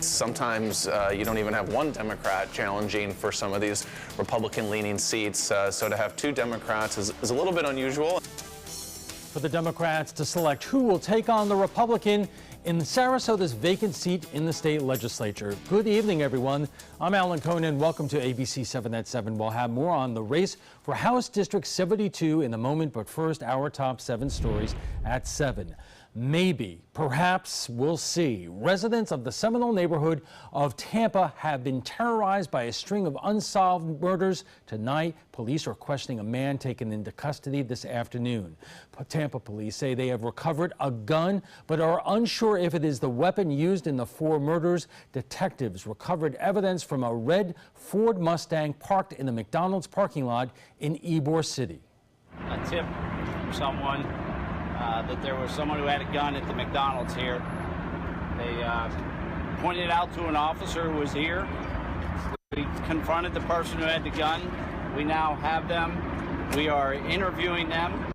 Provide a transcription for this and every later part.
Sometimes you don't even have one Democrat challenging for some of these Republican-leaning seats, so to have two Democrats is a little bit unusual. For the Democrats to select who will take on the Republican in Sarasota's vacant seat in the state legislature. Good evening, everyone. I'm Alan Conan. Welcome to ABC 7 at 7. We'll have more on the race for House District 72 in a moment, but first, our top 7 stories at 7. Maybe, perhaps, we'll see. Residents of the Seminole neighborhood of Tampa have been terrorized by a string of unsolved murders. Tonight, police are questioning a man taken into custody this afternoon. Tampa police say they have recovered a gun, but are unsure if it is the weapon used in the 4 murders. Detectives recovered evidence from a red Ford Mustang parked in the McDonald's parking lot in Ybor City. A tip from someone that there was someone who had a gun at the McDonald's here. They pointed it out to an officer who was here. We confronted the person who had the gun. We now have them. We are interviewing them.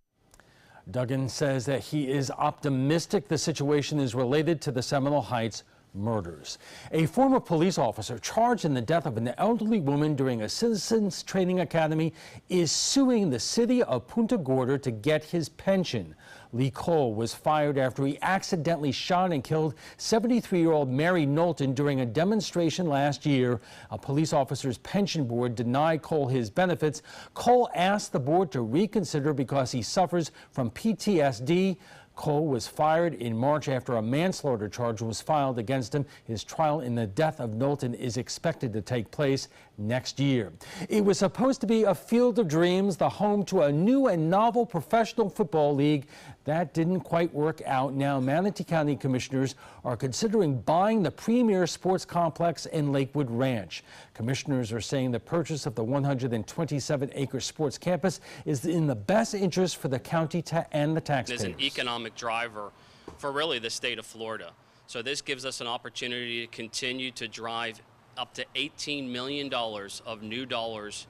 Duggan says that he is optimistic the situation is related to the Seminole Heights murders. A former police officer charged in the death of an elderly woman during a citizens training academy is suing the city of Punta Gorda to get his pension. Lee Cole was fired after he accidentally shot and killed 73-year-old Mary Knowlton during a demonstration last year. A police officer's pension board denied Cole his benefits. Cole asked the board to reconsider because he suffers from PTSD. Cole was fired in March after a manslaughter charge was filed against him. His trial in the death of Knowlton is expected to take place next year. It was supposed to be a field of dreams, the home to a new and novel professional football league. That didn't quite work out. Now Manatee County commissioners are considering buying the premier sports complex in Lakewood Ranch. Commissioners are saying the purchase of the 127-acre sports campus is in the best interest for the county and the taxpayers. It's an economic driver for really the state of Florida. So this gives us an opportunity to continue to drive up to $18 million of new dollars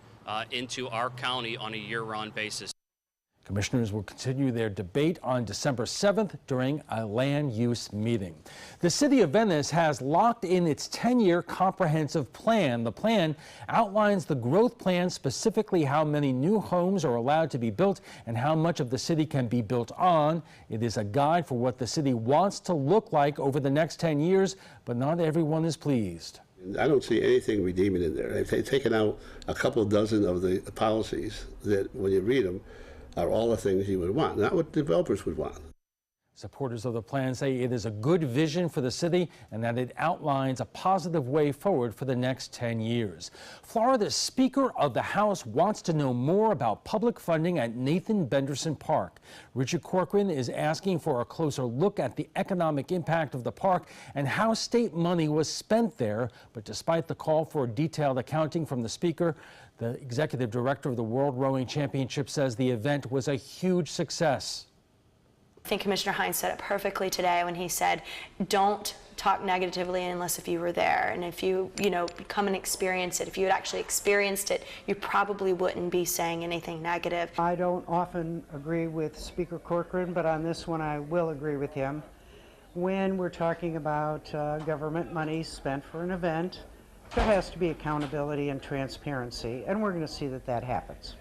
into our county on a year-round basis. Commissioners will continue their debate on December 7th during a land use meeting. The city of Venice has locked in its 10-year comprehensive plan. The plan outlines the growth plan, specifically how many new homes are allowed to be built and how much of the city can be built on. It is a guide for what the city wants to look like over the next 10 years, but not everyone is pleased. I don't see anything redeeming in there. They've taken out a couple dozen of the policies that, when you read them, are all the things you would want, not what developers would want. Supporters of the plan say it is a good vision for the city and that it outlines a positive way forward for the next 10 years. Florida's Speaker of the House wants to know more about public funding at Nathan Benderson Park. Richard Corcoran is asking for a closer look at the economic impact of the park and how state money was spent there. But despite the call for detailed accounting from the Speaker, the executive director of the World Rowing Championship says the event was a huge success. I think Commissioner Hines said it perfectly today when he said, don't talk negatively unless if you were there. And if you come and experience it, if you had actually experienced it, you probably wouldn't be saying anything negative. I don't often agree with Speaker Corcoran, but on this one I will agree with him. When we're talking about government money spent for an event, there has to be accountability and transparency, and we're going to see that that happens.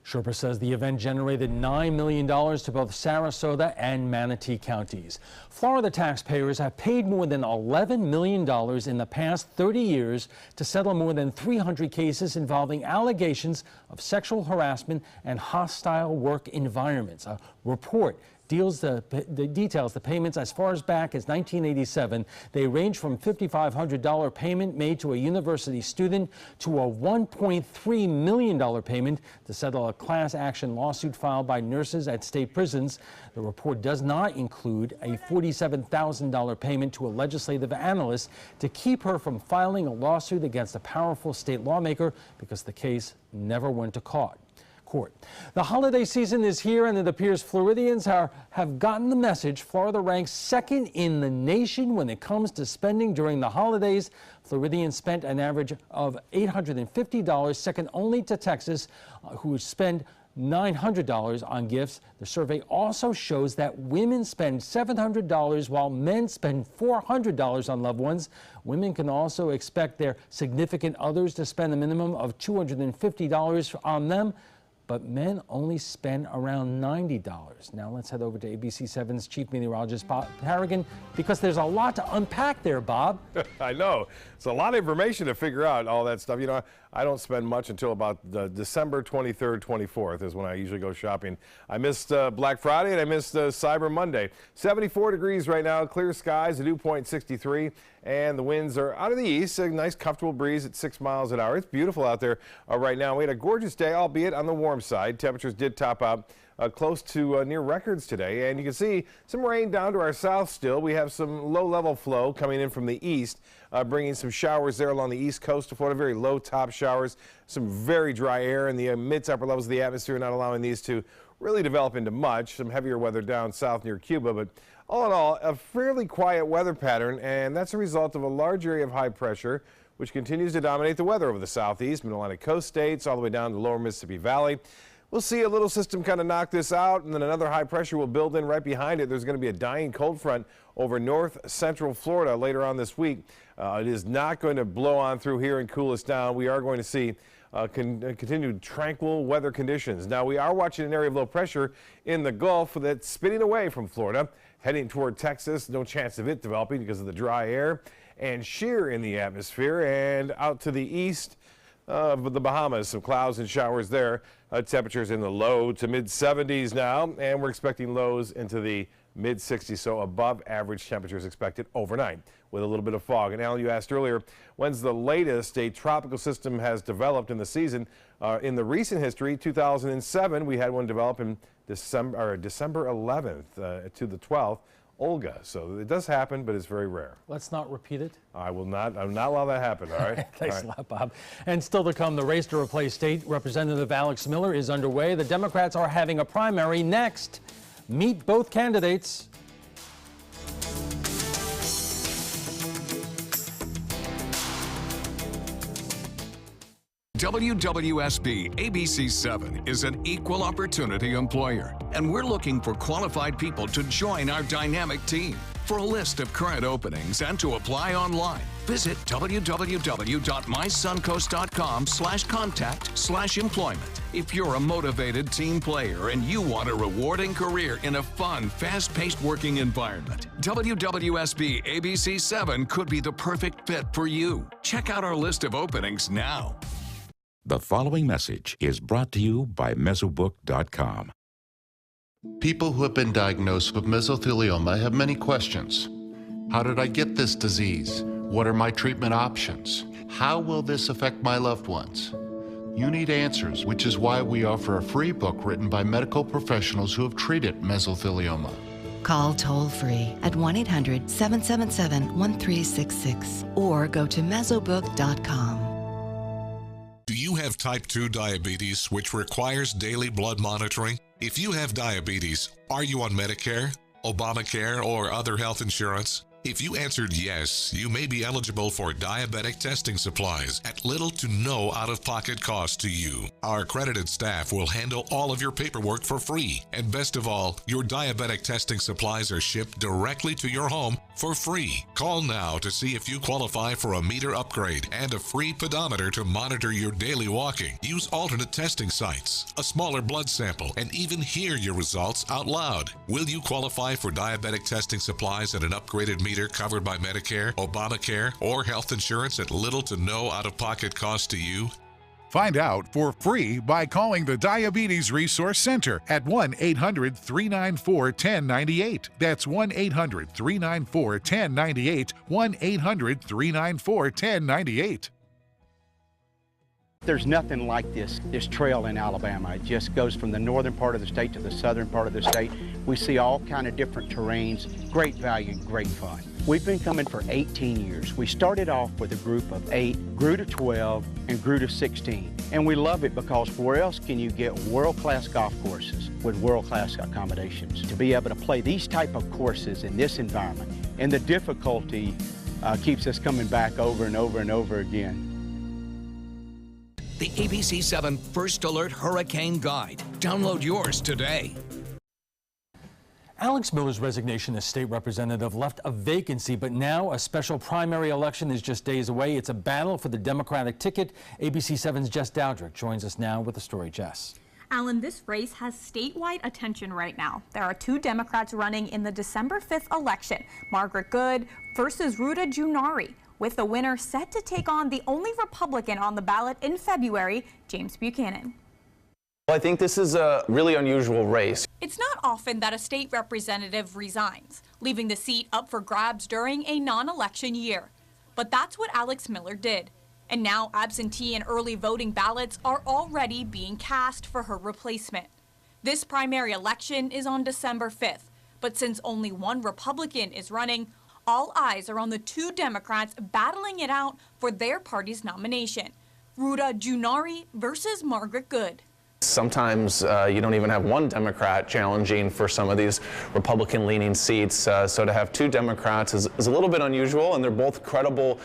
Sherpa says the event generated $9 million to both Sarasota and Manatee counties. Florida taxpayers have paid more than $11 million in the past 30 years to settle more than 300 cases involving allegations of sexual harassment and hostile work environments. A report details the payments as far as back as 1987. They range from $5,500 payment made to a university student to a $1.3 million payment to settle a class action lawsuit filed by nurses at state prisons. The report does not include a $47,000 payment to a legislative analyst to keep her from filing a lawsuit against a powerful state lawmaker because the case never went to court. The holiday season is here, and it appears Floridians have gotten the message. Florida ranks second in the nation when it comes to spending during the holidays. Floridians spent an average of $850, second only to Texas, who spend $900 on gifts. The survey also shows that women spend $700 while men spend $400 on loved ones. Women can also expect their significant others to spend a minimum of $250 on them, but men only spend around $90. Now let's head over to ABC7's Chief Meteorologist Bob Harrigan, because there's a lot to unpack there, Bob. I know. It's a lot of information to figure out all that stuff. You know, I don't spend much until about December 23rd, 24th is when I usually go shopping. I missed Black Friday and I missed Cyber Monday. 74 degrees right now, clear skies, a dew point 63, and the winds are out of the east. A nice comfortable breeze at 6 miles an hour. It's beautiful out there right now. We had a gorgeous day, albeit on the warm side. Temperatures did top out close to near records today, and you can see some rain down to our south still. We have some low-level flow coming in from the east, bringing some showers there along the east coast of Florida, very low top showers, some very dry air in the mid to upper levels of the atmosphere, not allowing these to really develop into much. Some heavier weather down south near Cuba, but all in all, a fairly quiet weather pattern, and that's a result of a large area of high pressure, which continues to dominate the weather over the southeast, Mid-Atlantic coast states, all the way down to the lower Mississippi Valley. We'll see a little system kind of knock this out, and then another high pressure will build in right behind it. There's going to be a dying cold front over north central Florida later on this week. It is not going to blow on through here and cool us down. We are going to see continued tranquil weather conditions. Now, we are watching an area of low pressure in the Gulf that's spinning away from Florida, heading toward Texas. No chance of it developing because of the dry air and shear in the atmosphere, and out to the east of the Bahamas, some clouds and showers there. Temperatures in the low to mid 70s now, and we're expecting lows into the mid 60s, so above average temperatures expected overnight with a little bit of fog. And Al, you asked earlier, when's the latest a tropical system has developed in the season? In the recent history, 2007, we had one develop in December 11th to the 12th. Olga. So it does happen, but it's very rare. Let's not repeat it. I will not allow that to happen, all right? Thanks a lot, Bob. And still to come, the race to replace State Representative Alex Miller is underway. The Democrats are having a primary next. Meet both candidates. WWSB ABC7 is an equal opportunity employer, and we're looking for qualified people to join our dynamic team. For a list of current openings and to apply online, visit www.mysuncoast.com/contact/employment. If you're a motivated team player and you want a rewarding career in a fun, fast-paced working environment, WWSB ABC7 could be the perfect fit for you. Check out our list of openings now. The following message is brought to you by Mesobook.com. People who have been diagnosed with mesothelioma have many questions. How did I get this disease? What are my treatment options? How will this affect my loved ones? You need answers, which is why we offer a free book written by medical professionals who have treated mesothelioma. Call toll-free at 1-800-777-1366 or go to mesobook.com. Do you have type 2 diabetes, which requires daily blood monitoring? If you have diabetes, are you on Medicare, Obamacare, or other health insurance? If you answered yes, you may be eligible for diabetic testing supplies at little to no out-of-pocket cost to you. Our accredited staff will handle all of your paperwork for free. And best of all, your diabetic testing supplies are shipped directly to your home for free. Call now to see if you qualify for a meter upgrade and a free pedometer to monitor your daily walking. Use alternate testing sites, a smaller blood sample, and even hear your results out loud. Will you qualify for diabetic testing supplies and an upgraded meter covered by Medicare, Obamacare, or health insurance at little to no out-of-pocket cost to you? Find out for free by calling the Diabetes Resource Center at 1-800-394-1098. That's 1-800-394-1098, 1-800-394-1098. There's nothing like this trail in Alabama. It just goes from the northern part of the state to the southern part of the state. We see all kind of different terrains, great value, great fun. We've been coming for 18 years. We started off with a group of 8, grew to 12, and grew to 16. And we love it because where else can you get world-class golf courses with world-class accommodations? To be able to play these type of courses in this environment, and the difficulty keeps us coming back over and over and over again. The ABC7 First Alert Hurricane Guide. Download yours today. Alex Miller's resignation as state representative left a vacancy, but now a special primary election is just days away. It's a battle for the Democratic ticket. ABC 7's Jess Dowdrick joins us now with the story. Jess. Alan, this race has statewide attention right now. There are two Democrats running in the December 5th election, Margaret Good versus Ruta Giuliani, with the winner set to take on the only Republican on the ballot in February, James Buchanan. Well, I think this is a really unusual race. It's not often that a state representative resigns, leaving the seat up for grabs during a non-election year. But that's what Alex Miller did. And now absentee and early voting ballots are already being cast for her replacement. This primary election is on December 5th, but since only one Republican is running, all eyes are on the two Democrats battling it out for their party's nomination. Ruta Giuliani versus Margaret Good. Sometimes you don't even have one Democrat challenging for some of these Republican-leaning seats. So to have two Democrats is a little bit unusual, and they're both credible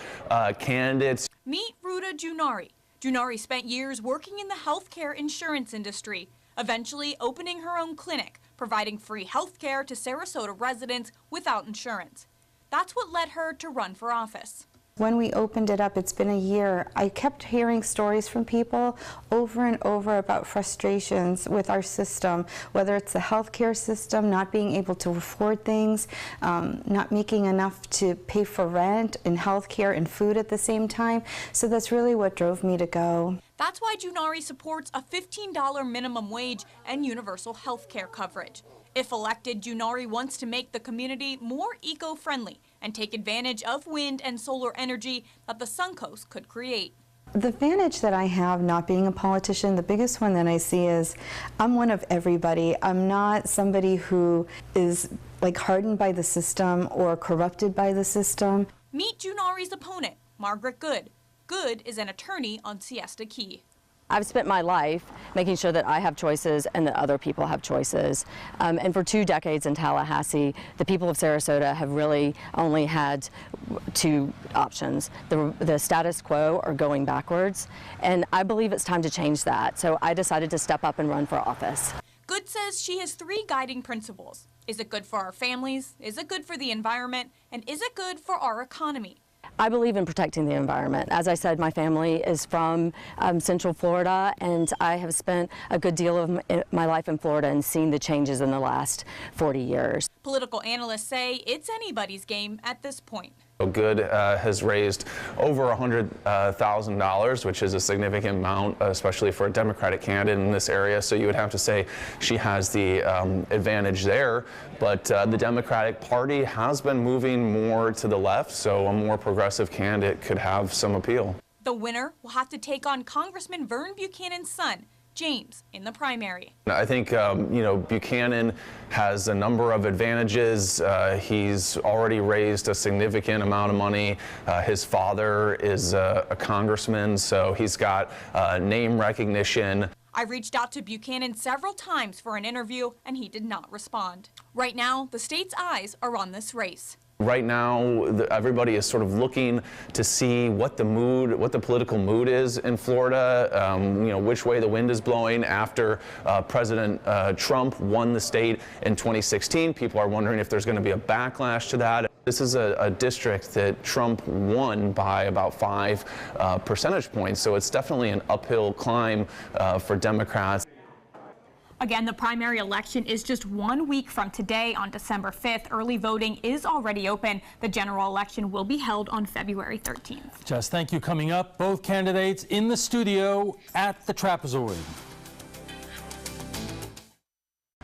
candidates. Meet Ruta Giuliani. Giuliani spent years working in the healthcare insurance industry, eventually opening her own clinic, providing free healthcare to Sarasota residents without insurance. That's what led her to run for office. When we opened it up, it's been a year, I kept hearing stories from people over and over about frustrations with our system, whether it's the healthcare system, not being able to afford things, not making enough to pay for rent and healthcare and food at the same time. So that's really what drove me to go. That's why Giuliani supports a $15 minimum wage and universal health care coverage. If elected, Giuliani wants to make the community more eco-friendly and take advantage of wind and solar energy that the Suncoast could create. The advantage that I have not being a politician, the biggest one that I see is I'm one of everybody. I'm not somebody who is like hardened by the system or corrupted by the system. Meet Giuliani's opponent, Margaret Good. Good is an attorney on Siesta Key. I've spent my life making sure that I have choices and that other people have choices. And for 2 decades in Tallahassee, the people of Sarasota have really only had two options, the status quo or going backwards. And I believe it's time to change that. So I decided to step up and run for office. Good says she has 3 guiding principles. Is it good for our families? Is it good for the environment? And is it good for our economy? I believe in protecting the environment. As I said, my family is from Central Florida, and I have spent a good deal of my life in Florida and seen the changes in the last 40 years. Political analysts say it's anybody's game at this point. Good has raised over $100,000, which is a significant amount, especially for a Democratic candidate in this area. So you would have to say she has the advantage there. But the Democratic Party has been moving more to the left, so a more progressive candidate could have some appeal. The winner will have to take on Congressman Vern Buchanan's son, James, in the primary. I think, Buchanan has a number of advantages. He's already raised a significant amount of money. His father is a congressman, so he's got name recognition. I reached out to Buchanan several times for an interview, and he did not respond. Right now, the state's eyes are on this race. Right now, everybody is sort of looking to see what the political mood is in Florida, which way the wind is blowing after President Trump won the state in 2016. People are wondering if there's going to be a backlash to that. This is a district that Trump won by about 5 percentage points, so it's definitely an uphill climb for Democrats. Again, the primary election is just 1 week from today on December 5th. Early voting is already open. The general election will be held on February 13th. Jess, thank you. Coming up, both candidates in the studio at the Trapezoid.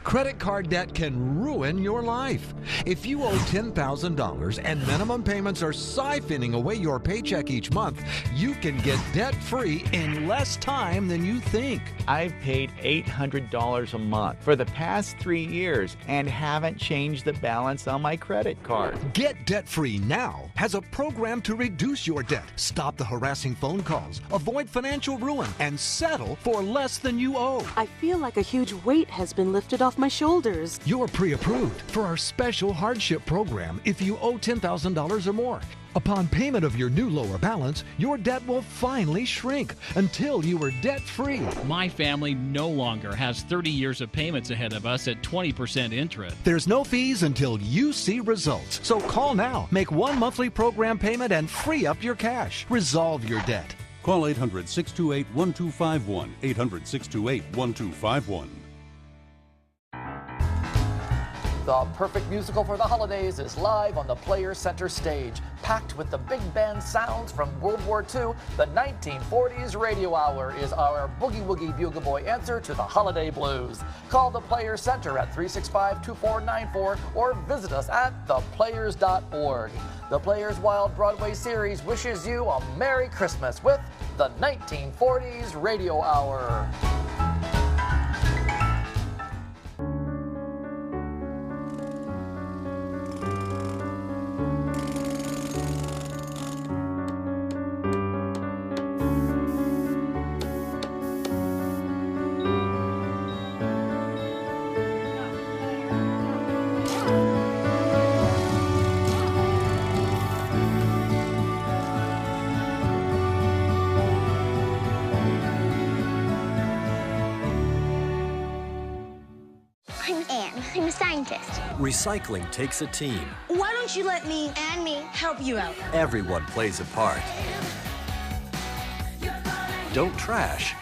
Credit card debt can ruin your life. If you owe $10,000 and minimum payments are siphoning away your paycheck each month, you can get debt-free in less time than you think. I've paid $800 a month for the past 3 years and haven't changed the balance on my credit card. Get debt-free now has a program to reduce your debt, stop the harassing phone calls, avoid financial ruin, and settle for less than you owe. I feel like a huge weight has been lifted off my my shoulders. You're pre-approved for our special hardship program if you owe $10,000 or more. Upon payment of your new lower balance, your debt will finally shrink until you are debt-free. My family no longer has 30 years of payments ahead of us at 20% interest. There's no fees until you see results. So call now, make one monthly program payment, and free up your cash. Resolve your debt. Call 800-628-1251, 800-628-1251. The perfect musical for the holidays is live on the Players Center stage. Packed with the big band sounds from World War II, the 1940s Radio Hour is our boogie-woogie bugle boy answer to the holiday blues. Call the Players Center at 365-2494 or visit us at theplayers.org. The Players Wild Broadway series wishes you a Merry Christmas with the 1940s Radio Hour. I'm a scientist. Recycling takes a team. Why don't you let me and me help you out? Everyone plays a part. Don't trash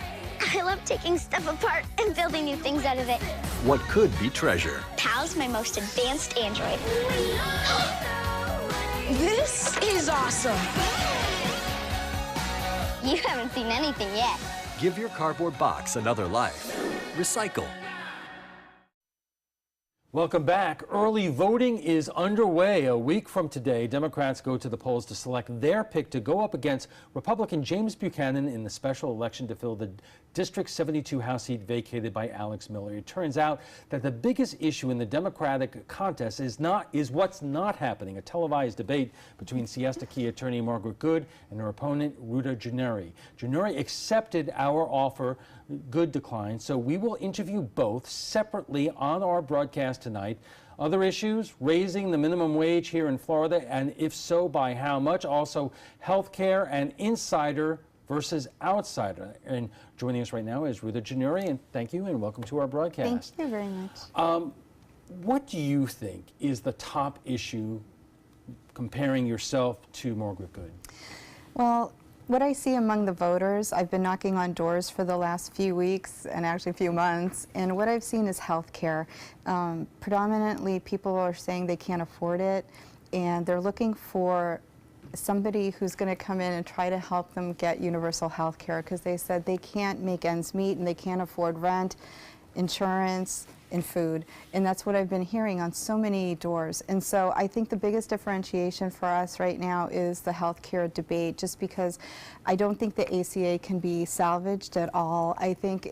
I love taking stuff apart and building new things out of it. what could be treasure. Pal's my most advanced android. This is awesome. You haven't seen anything yet. Give your cardboard box another life. Recycle. Welcome back. Early voting is underway. A week from today, Democrats go to the polls to select their pick to go up against Republican James Buchanan in the special election to fill the District 72 House seat vacated by Alex Miller. It turns out that the biggest issue in the Democratic contest is what's not happening, a televised debate between Siesta Key attorney Margaret Good and her opponent Ruta Giunneri. Giunneri accepted our offer. Good declined, so we will interview both separately on our broadcast tonight. Other issues, raising the minimum wage here in Florida, and if so, by how much? Also, health care and insider versus outsider. And joining us right now is Ruta Giunneri, and thank you and welcome to our broadcast. Thank you very much. What do you think is the top issue comparing yourself to Margaret Good? Well, what I see among the voters, I've been knocking on doors for the last few weeks and actually a few months, and what I've seen is health care. Predominantly, people are saying they can't afford it, and they're looking for somebody who's going to come in and try to help them get universal health care, because they said they can't make ends meet and they can't afford rent, insurance, and food. And that's what I've been hearing on so many doors. And so I think the biggest differentiation for us right now is the health care debate, just because I don't think the ACA can be salvaged at all. I think,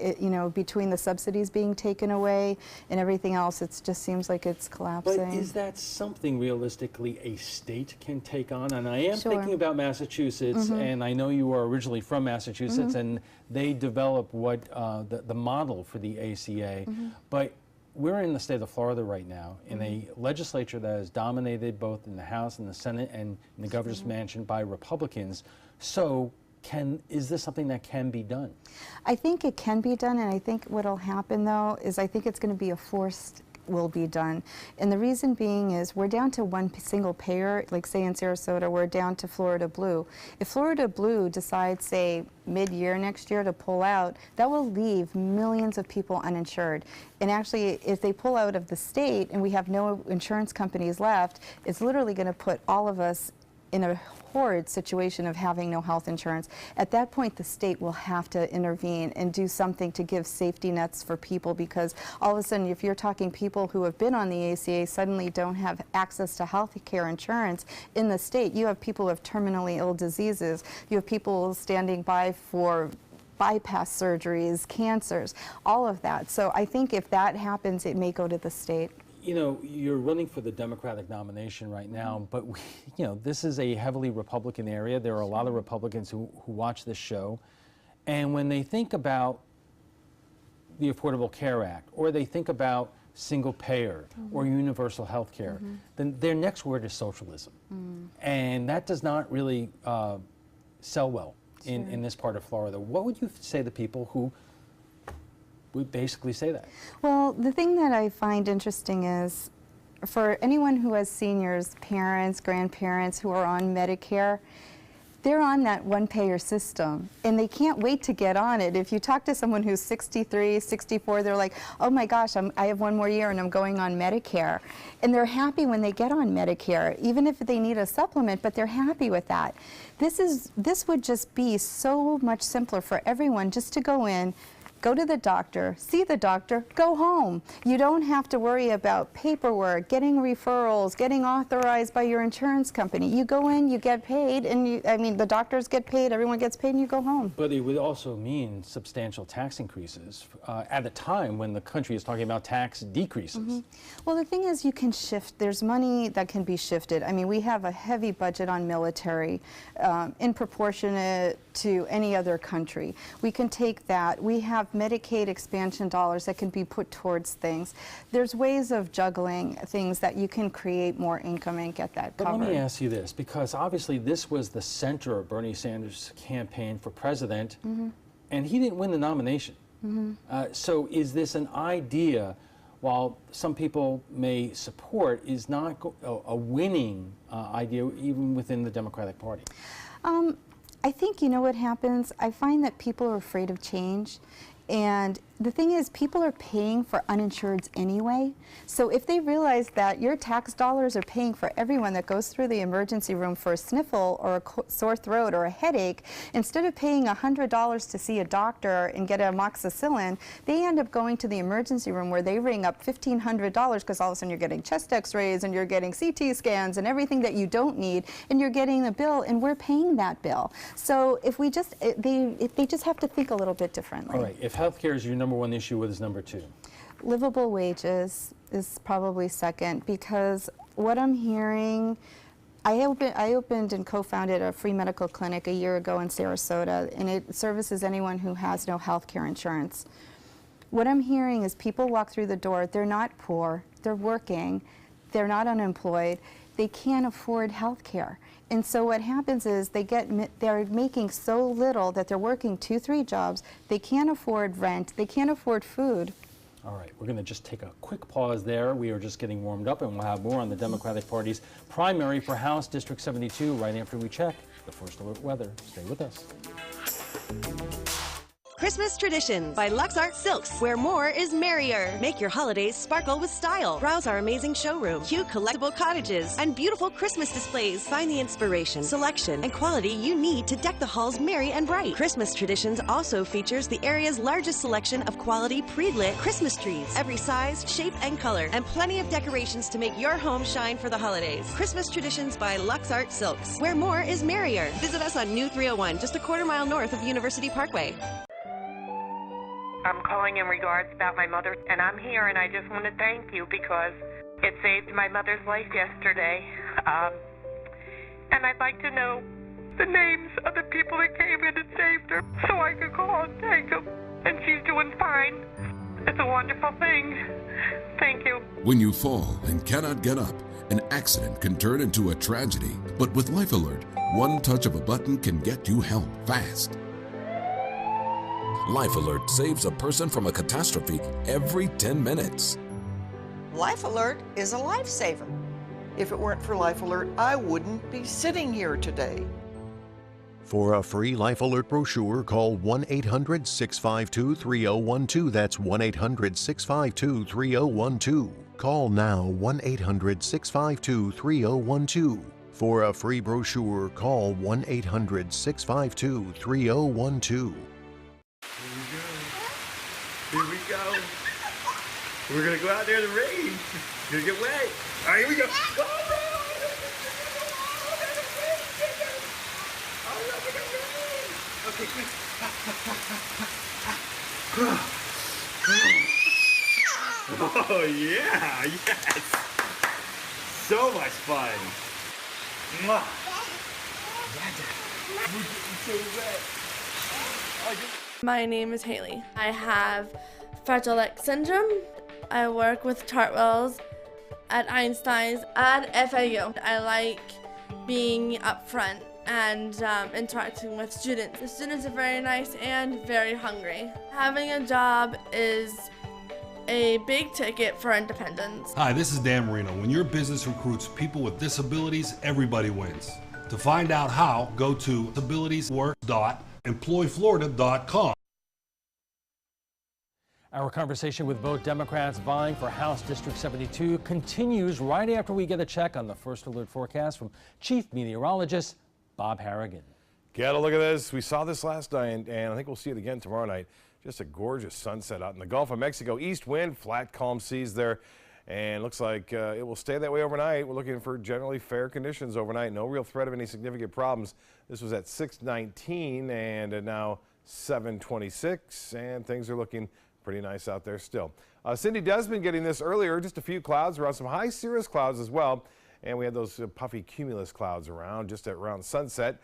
between the subsidies being taken away and everything else, it just seems like it's collapsing. But is that something realistically a state can take on? And I am Sure. thinking about Massachusetts, and I know you are originally from Massachusetts, and they developed what the model for the ACA. But we're in the state of Florida right now in a legislature that is dominated both in the House and the Senate and in the governor's mansion by Republicans. So is this something that can be done? I think it can be done, and I think what'll happen though is I think it's going to be a forced will be done. And the reason being is we're down to one single payer, like say in Sarasota, we're down to Florida Blue. If Florida Blue decides, say, mid-year next year to pull out, that will leave millions of people uninsured. And actually, if they pull out of the state and we have no insurance companies left, it's literally going to put all of us in a horrid situation of having no health insurance. At that point, the state will have to intervene and do something to give safety nets for people, because all of a sudden, if you're talking people who have been on the ACA suddenly don't have access to health care insurance in the state, you have people who have terminally ill diseases, you have people standing by for bypass surgeries, cancers, all of that. So I think if that happens, it may go to the state. You know, you're running for the Democratic nomination right now, but this is a heavily Republican area. There are a lot of Republicans who watch this show, and when they think about the Affordable Care Act, or they think about single payer or universal health care, then their next word is socialism. And that does not really sell well in this part of Florida. What would you say to people who would basically say that? Well, the thing that I find interesting is for anyone who has seniors, parents, grandparents who are on Medicare, they're on that one-payer system, and they can't wait to get on it. If you talk to someone who's 63, 64, they're like, oh my gosh, I have one more year and I'm going on Medicare. And they're happy when they get on Medicare, even if they need a supplement, but they're happy with that. This would just be so much simpler for everyone just to go in, go to the doctor, see the doctor, go home. You don't have to worry about paperwork, getting referrals, getting authorized by your insurance company. You go in, you get paid, and the doctors get paid, everyone gets paid, and you go home. But it would also mean substantial tax increases at a time when the country is talking about tax decreases. Well, the thing is, you can shift. There's money that can be shifted. I mean, we have a heavy budget on military, in proportionate to any other country. We can take that. We have Medicaid expansion dollars that can be put towards things. There's ways of juggling things that you can create more income and get that covered. But let me ask you this, because obviously this was the center of Bernie Sanders' campaign for president, and he didn't win the nomination. So is this an idea, while some people may support, is not a winning idea even within the Democratic Party? I think, you know what happens? I find that people are afraid of change. And the thing is, people are paying for uninsureds anyway. So if they realize that your tax dollars are paying for everyone that goes through the emergency room for a sniffle or a sore throat or a headache, instead of paying $100 to see a doctor and get amoxicillin, they end up going to the emergency room where they ring up $1,500 because all of a sudden you're getting chest x-rays and you're getting CT scans and everything that you don't need, and you're getting a bill, and we're paying that bill. So if they just have to think a little bit differently. All right, if healthcare is your number one issue, what is number two? Livable wages is probably second, because what I'm hearing, I opened and co-founded a free medical clinic a year ago in Sarasota, and it services anyone who has no health care insurance. What I'm hearing is people walk through the door, they're not poor, they're working, they're not unemployed, they can't afford health care. And so what happens is they're making so little that they're working 2-3 jobs, they can't afford rent, they can't afford food. All right, we're going to just take a quick pause there. We are just getting warmed up, and we'll have more on the Democratic Party's primary for House District 72 right after we check the First Alert weather. Stay with us. Christmas Traditions by Lux Art Silks, where more is merrier. Make your holidays sparkle with style. Browse our amazing showroom, cute collectible cottages, and beautiful Christmas displays. Find the inspiration, selection, and quality you need to deck the halls merry and bright. Christmas Traditions also features the area's largest selection of quality pre-lit Christmas trees, every size, shape, and color, and plenty of decorations to make your home shine for the holidays. Christmas Traditions by Lux Art Silks, where more is merrier. Visit us on New 301, just a quarter-mile north of University Parkway. I'm calling in regards about my mother, and I'm here, and I just want to thank you because it saved my mother's life yesterday. And I'd like to know the names of the people that came in and saved her so I could call and thank them. And she's doing fine. It's a wonderful thing. Thank you. When you fall and cannot get up, an accident can turn into a tragedy. But with Life Alert, one touch of a button can get you help fast. Life Alert saves a person from a catastrophe every 10 minutes. Life Alert is a lifesaver. If it weren't for Life Alert, I wouldn't be sitting here today. For a free Life Alert brochure, call 1-800-652-3012. That's 1-800-652-3012. Call now, 1-800-652-3012. For a free brochure, call 1-800-652-3012. Here we go. We're gonna go out there in the rain. It's gonna get wet. All right, here we go. Okay, quick. Oh yeah, yes. So much fun. Mwah. We're getting so wet. My name is Haley. I have Fragile X syndrome. I work with Chartwells at Einstein's and FAU. I like being up front and interacting with students. The students are very nice and very hungry. Having a job is a big ticket for independence. Hi, this is Dan Marino. When your business recruits people with disabilities, everybody wins. To find out how, go to disabilitieswork.employflorida.com. Our conversation with both Democrats vying for House District 72 continues right after we get a check on the first alert forecast from Chief Meteorologist Bob Harrigan. Get a look at this. We saw this last night, and I think we'll see it again tomorrow night. Just a gorgeous sunset out in the Gulf of Mexico. East wind, flat, calm seas there, and looks like it will stay that way overnight. We're looking for generally fair conditions overnight. No real threat of any significant problems. This was at 6:19 and now 7:26, and things are looking pretty nice out there still. Cindy Desmond getting this earlier, just a few clouds around, some high cirrus clouds as well. And we had those puffy cumulus clouds around just at around sunset.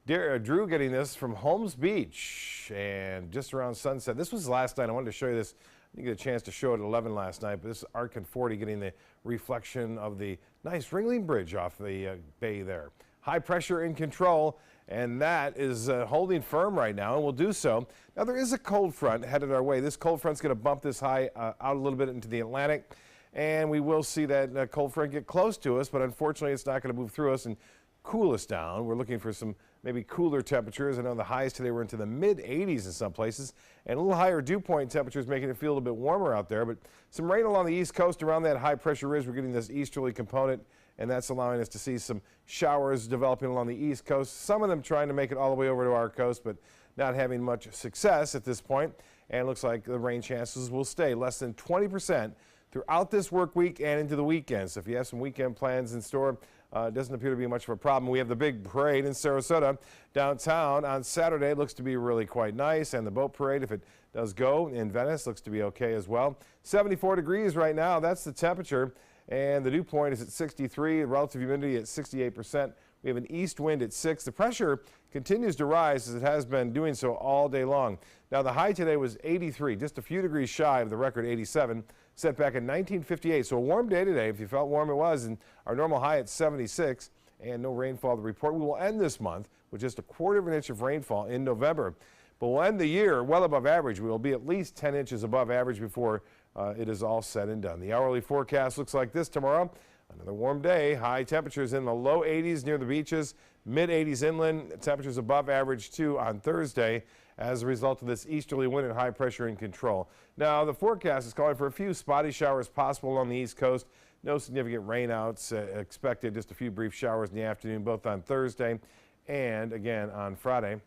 Drew getting this from Holmes Beach and just around sunset. This was last night. I wanted to show you this. I didn't get a chance to show it at 11 last night, but this is Arc and 40 getting the reflection of the nice Ringling Bridge off the bay there. High pressure in control, and that is holding firm right now and will do so. Now there is a cold front headed our way. This cold front's going to bump this high out a little bit into the Atlantic, and we will see that cold front get close to us, but unfortunately it's not going to move through us and cool us down. We're looking for some maybe cooler temperatures. I know the highs today were into the mid-80s in some places, and a little higher dew point temperatures making it feel a little bit warmer out there. But some rain along the east coast around that high pressure ridge. We're getting this easterly component, and that's allowing us to see some showers developing along the east coast. Some of them trying to make it all the way over to our coast, but not having much success at this point. And it looks like the rain chances will stay less than 20% throughout this work week and into the weekend. So if you have some weekend plans in store, it doesn't appear to be much of a problem. We have the big parade in Sarasota downtown on Saturday. It looks to be really quite nice, and the boat parade, if it does go in Venice, looks to be okay as well. 74 degrees right now. That's the temperature, and the dew point is at 63, relative humidity at 68%. We have an east wind at 6. The pressure continues to rise as it has been doing so all day long. Now the high today was 83, just a few degrees shy of the record 87. Set back in 1958, so a warm day today. If you felt warm, it was, and our normal high at 76, and no rainfall to report. We will end this month with just 1/4 inch of rainfall in November, but we'll end the year well above average. We will be at least 10 inches above average before it is all said and done. The hourly forecast looks like this tomorrow. Another warm day. High temperatures in the low 80s near the beaches, mid 80s inland. Temperatures above average too on Thursday as a result of this easterly wind and high pressure in control. Now the forecast is calling for a few spotty showers possible along the east coast. No significant rainouts expected, just a few brief showers in the afternoon both on Thursday and again on Friday.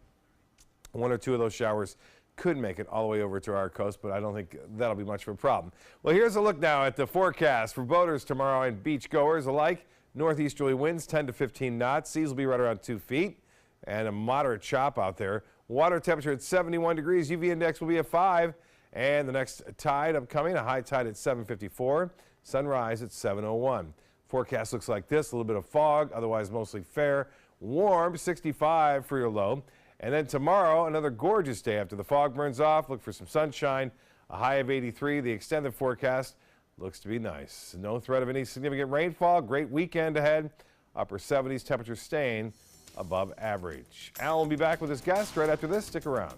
1 or 2 of those showers could make it all the way over to our coast, but I don't think that'll be much of a problem. Well, here's a look now at the forecast for boaters tomorrow and beach goers alike. Northeasterly winds 10 to 15 knots. Seas will be right around 2 feet and a moderate chop out there. Water temperature at 71 degrees. UV index will be at 5. And the next tide upcoming, a high tide at 7:54. Sunrise at 7:01. Forecast looks like this. A little bit of fog, otherwise mostly fair. Warm, 65 for your low. And then tomorrow, another gorgeous day after the fog burns off. Look for some sunshine, a high of 83. The extended forecast looks to be nice. No threat of any significant rainfall. Great weekend ahead. Upper 70s, temperature staying above average. Alan will be back with his guest right after this. Stick around.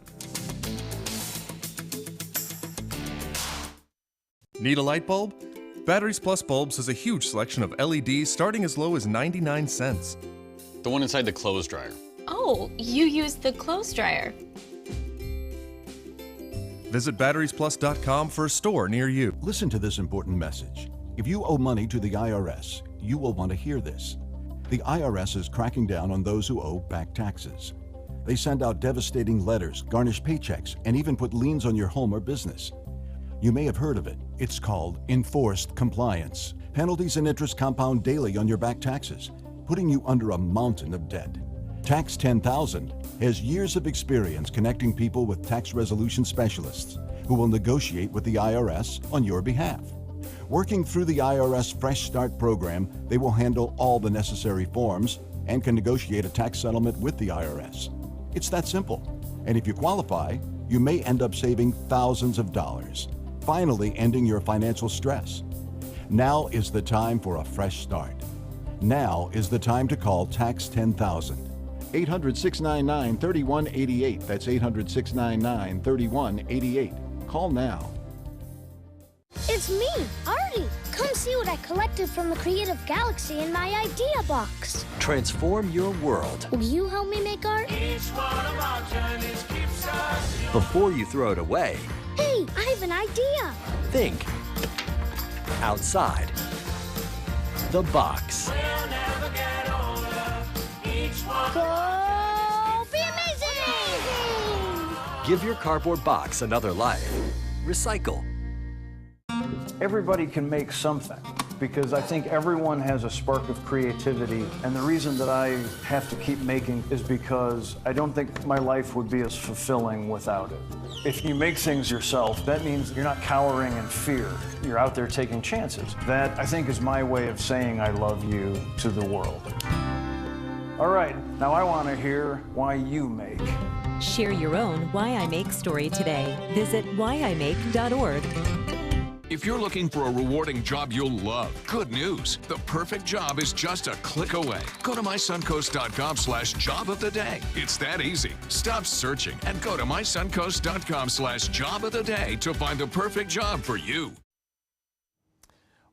Need a light bulb? Batteries Plus Bulbs has a huge selection of LEDs starting as low as 99 cents. The one inside the clothes dryer. Oh, you use the clothes dryer. Visit batteriesplus.com for a store near you. Listen to this important message. If you owe money to the IRS, you will want to hear this. The IRS is cracking down on those who owe back taxes. They send out devastating letters, garnish paychecks, and even put liens on your home or business. You may have heard of it. It's called enforced compliance. Penalties and interest compound daily on your back taxes, putting you under a mountain of debt. Tax 10,000 has years of experience connecting people with tax resolution specialists who will negotiate with the IRS on your behalf. Working through the IRS Fresh Start program, they will handle all the necessary forms and can negotiate a tax settlement with the IRS. It's that simple. And if you qualify, you may end up saving thousands of dollars. finally ending your financial stress. Now is the time for a fresh start. Now is the time to call Tax 10,000. 800-699-3188. That's 800-699-3188. Call now. It's me, Artie. Come see what I collected from the creative galaxy in my idea box. Transform your world. Will you help me make art? Each one of our journeys keeps us young. Before you throw it away, Hey, I have an idea. think outside the box. We'll never get older. Each one Go be amazing! Give your cardboard box another life. Recycle. Everybody can make something, because I think everyone has a spark of creativity, and the reason that I have to keep making is because I don't think my life would be as fulfilling without it. If you make things yourself, that means you're not cowering in fear. You're out there taking chances. That, I think, is my way of saying I love you to the world. All right, now I want to hear why you make. Share your own Why I Make story today. Visit whyimake.org. If you're looking for a rewarding job you'll love, good news. The perfect job is just a click away. Go to mysuncoast.com/job of the day. It's that easy. Stop searching and go to mysuncoast.com/job of the day to find the perfect job for you.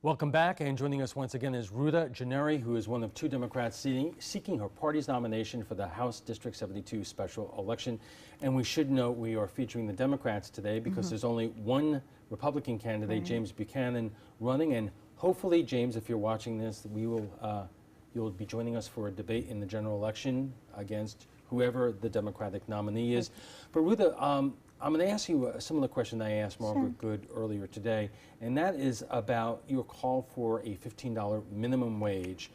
Welcome back, and joining us once again is Ruta Gennari, who is one of two Democrats seeking her party's nomination for the House District 72 special election. And we should note we are featuring the Democrats today because there's only one Republican candidate, James Buchanan, running. And hopefully, James, if you're watching this, you'll be joining us for a debate in the general election against whoever the Democratic nominee is. But Ruta, I'm going to ask you a similar question that I asked Margaret Good earlier today, and that is about your call for a $15 minimum wage.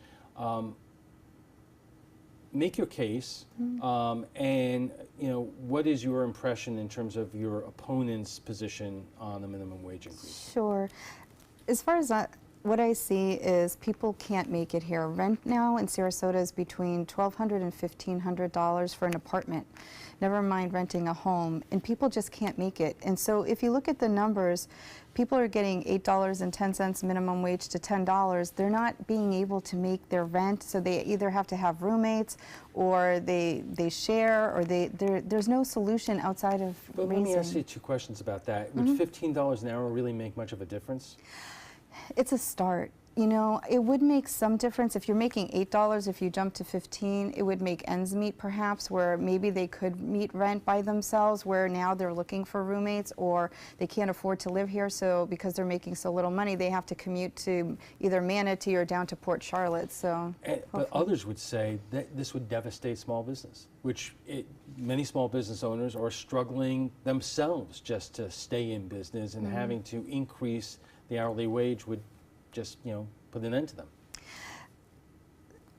Make your case, and what is your impression in terms of your opponent's position on the minimum wage increase? Sure. As far as what I see is people can't make it here. Rent now in Sarasota is between $1,200 and $1,500 for an apartment, never mind renting a home, and people just can't make it. And so if you look at the numbers, people are getting $8.10 minimum wage to $10. They're not being able to make their rent, so they either have to have roommates or they share, or there's no solution outside of But raising. let me ask you two questions about that. Would $15 an hour really make much of a difference? It's a start. You know, it would make some difference if you're making $8, if you jump to 15, it would make ends meet perhaps, where maybe they could meet rent by themselves, where now they're looking for roommates, or they can't afford to live here, so because they're making so little money, they have to commute to either Manatee or down to Port Charlotte. So, but others would say that this would devastate small business, which many small business owners are struggling themselves just to stay in business, and having to increase the hourly wage would just, put an end to them.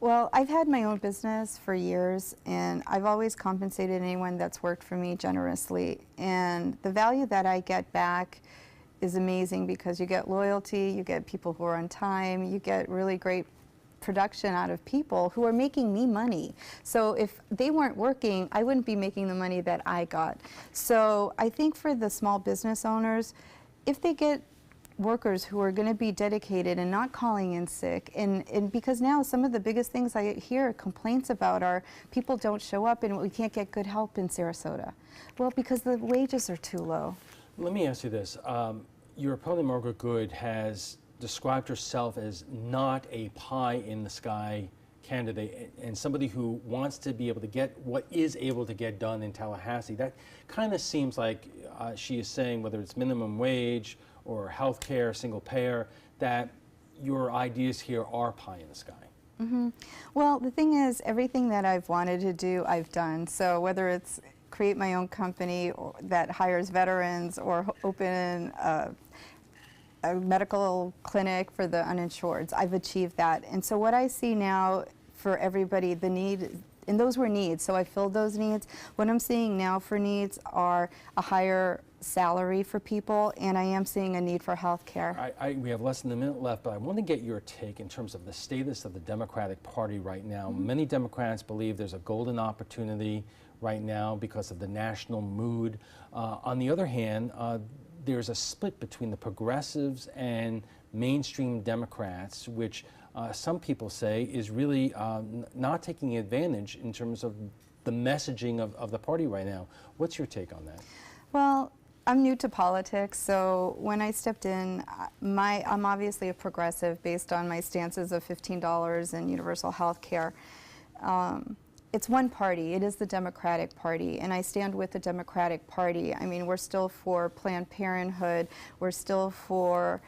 Well, I've had my own business for years, and I've always compensated anyone that's worked for me generously. And the value that I get back is amazing, because you get loyalty, you get people who are on time, you get really great production out of people who are making me money. So if they weren't working, I wouldn't be making the money that I got. So I think for the small business owners, if they get workers who are going to be dedicated and not calling in sick, and because now some of the biggest things I hear complaints about are people don't show up and we can't get good help in Sarasota. Well, because the wages are too low. Let me ask you this. Your opponent, Margaret Good, has described herself as not a pie-in-the-sky candidate and somebody who wants to be able to get what is able to get done in Tallahassee. That kind of seems like she is saying, whether it's minimum wage or health care, single payer, that your ideas here are pie in the sky. Well, the thing is, everything that I've wanted to do, I've done. So whether it's create my own company that hires veterans, or open a medical clinic for the uninsured, I've achieved that. And so what I see now for everybody, the need, and those were needs, so I filled those needs. What I'm seeing now for needs are a higher salary for people, and I am seeing a need for health care. We have less than a minute left, but I want to get your take in terms of the status of the Democratic Party right now. Many Democrats believe there's a golden opportunity right now because of the national mood. On the other hand, there's a split between the progressives and mainstream Democrats, which some people say is really not taking advantage in terms of the messaging of the party right now. What's your take on that? Well, I'm new to politics, so when I stepped in, I'm obviously a progressive based on my stances of $15 and universal health care. It's one party. It is the Democratic Party, and I stand with the Democratic Party. I mean, we're still for Planned Parenthood. We're still for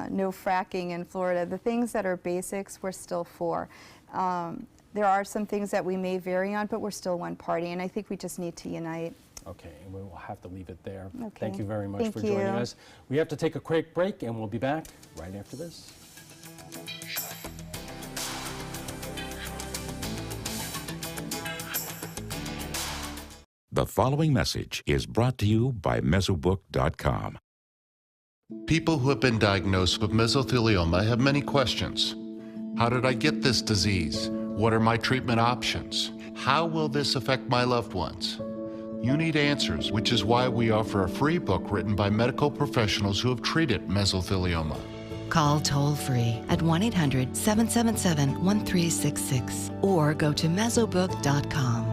no fracking in Florida. The things that are basics, we're still for. There are some things that we may vary on, but we're still one party, and I think we just need to unite. Okay, and we will have to leave it there. Okay. Thank you very much Thank for joining you. us. We have to take a quick break, and we'll be back right after this. The following message is brought to you by Mesobook.com. People who have been diagnosed with mesothelioma have many questions. How did I get this disease? What are my treatment options? How will this affect my loved ones? You need answers, which is why we offer a free book written by medical professionals who have treated mesothelioma. Call toll-free at 1-800-777-1366 or go to mesobook.com.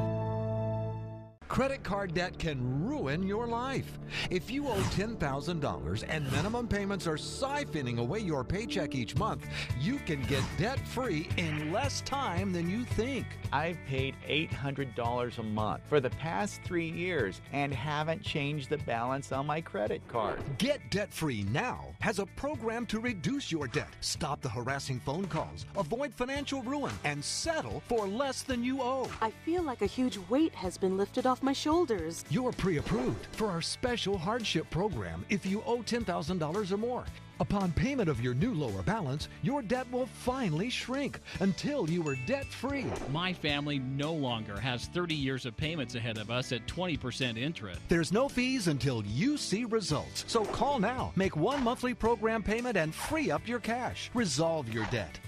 Credit card debt can ruin your life. If you owe $10,000 and minimum payments are siphoning away your paycheck each month, you can get debt-free in less time than you think. I've paid $800 a month for the past 3 years and haven't changed the balance on my credit card. Get debt-free now has a program to reduce your debt, stop the harassing phone calls, avoid financial ruin, and settle for less than you owe. I feel like a huge weight has been lifted off my shoulders. You're pre-approved for our special hardship program if you owe $10,000 or more. Upon payment of your new lower balance, your debt will finally shrink until you are debt-free. My family no longer has 30 years of payments ahead of us at 20% interest. There's no fees until you see results. So call now, make one monthly program payment, and free up your cash. Resolve your debt.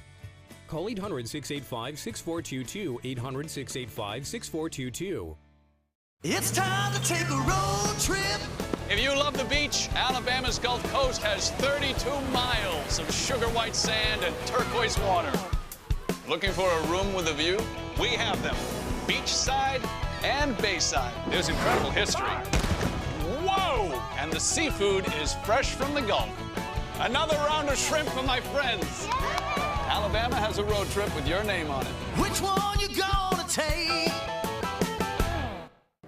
Call 800-685-6422, 800-685-6422. It's time to take a road trip. If you love the beach, Alabama's Gulf Coast has 32 miles of sugar white sand and turquoise water. Looking for a room with a view? We have them. Beachside and bayside. There's incredible history. Whoa! And the seafood is fresh from the Gulf. Another round of shrimp for my friends. Alabama has a road trip with your name on it. Which one you gonna take?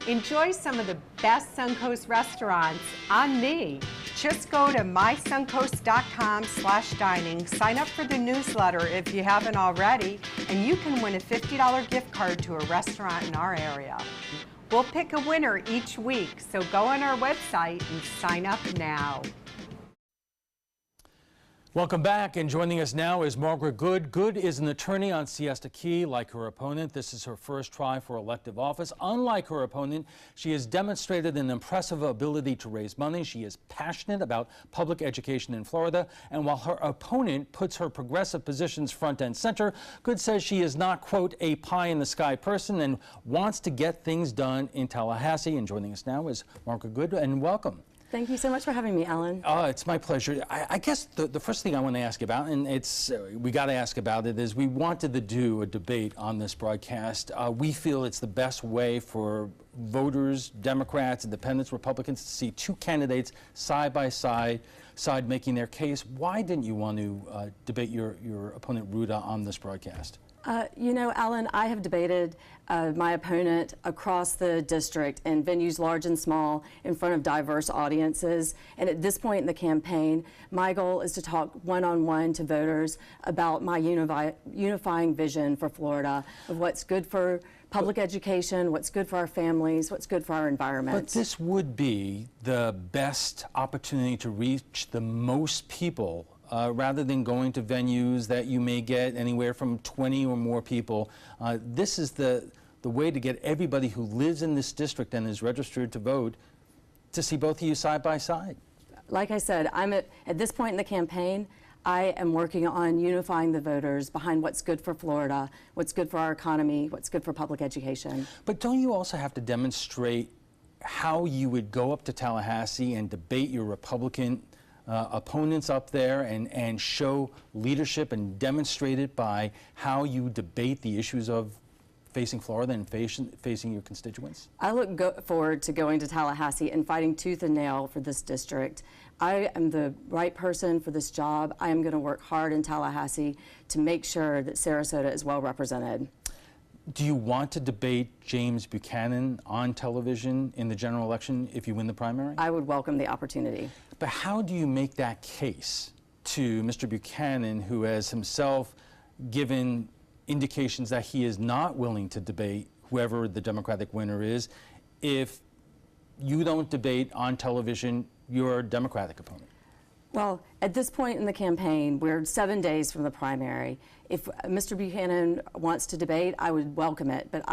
Enjoy some of the best Suncoast restaurants on me. Just go to mysuncoast.com/dining, sign up for the newsletter if you haven't already, and you can win a $50 gift card to a restaurant in our area. We'll pick a winner each week, so go on our website and sign up now. Welcome back, and joining us now is Margaret Good. Good is an attorney on Siesta Key. Like her opponent, this is her first try for elective office. Unlike her opponent, she has demonstrated an impressive ability to raise money. She is passionate about public education in Florida, and while her opponent puts her progressive positions front and center, Good says she is not, quote, a pie-in-the-sky person and wants to get things done in Tallahassee. And joining us now is Margaret Good, and welcome. Thank you so much for having me, Alan. It's my pleasure. I guess the first thing I want to ask about, and it's we got to ask about it, is we wanted to do a debate on this broadcast. We feel it's the best way for voters, Democrats, Independents, Republicans to see two candidates side by side making their case. Why didn't you want to debate your opponent, Ruda, on this broadcast? You know, Alan, I have debated my opponent across the district in venues large and small in front of diverse audiences. And at this point in the campaign, my goal is to talk one-on-one to voters about my unifying vision for Florida of what's good for public education, what's good for our families, what's good for our environment. But this would be the best opportunity to reach the most people rather than going to venues that you may get anywhere from 20 or more people. This is the way to get everybody who lives in this district and is registered to vote to see both of you side by side. Like I said, I'm at this point in the campaign, I am working on unifying the voters behind what's good for Florida, what's good for our economy, what's good for public education. But don't you also have to demonstrate how you would go up to Tallahassee and debate your Republican opponents up there and show leadership and demonstrate it by how you debate the issues of facing Florida and facing your constituents? I look forward to going to Tallahassee and fighting tooth and nail for this district. I am the right person for this job. I am going to work hard in Tallahassee to make sure that Sarasota is well represented. Do you want to debate James Buchanan on television in the general election if you win the primary? I would welcome the opportunity. But how do you make that case to Mr. Buchanan, who has himself given indications that he is not willing to debate whoever the Democratic winner is, if you don't debate on television your Democratic opponent? Well, at this point in the campaign, we're 7 days from the primary. If Mr. Buchanan wants to debate, I would welcome it. But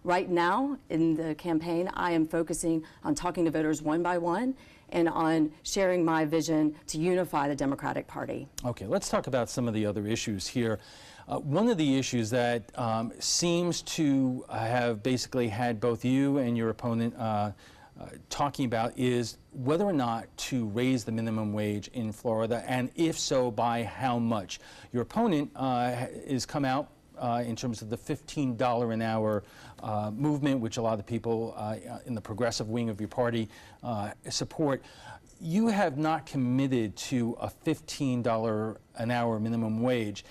right now in the campaign, I am focusing on talking to voters one by one and on sharing my vision to unify the Democratic Party. Okay, let's talk about some of the other issues here. One of the issues that seems to have basically had both you and your opponent talking about is whether or not to raise the minimum wage in Florida, and if so, by how much. Your opponent has come out in terms of the $15 an hour movement, which a lot of people in the progressive wing of your party support. You have not committed to a $15 an hour minimum wage.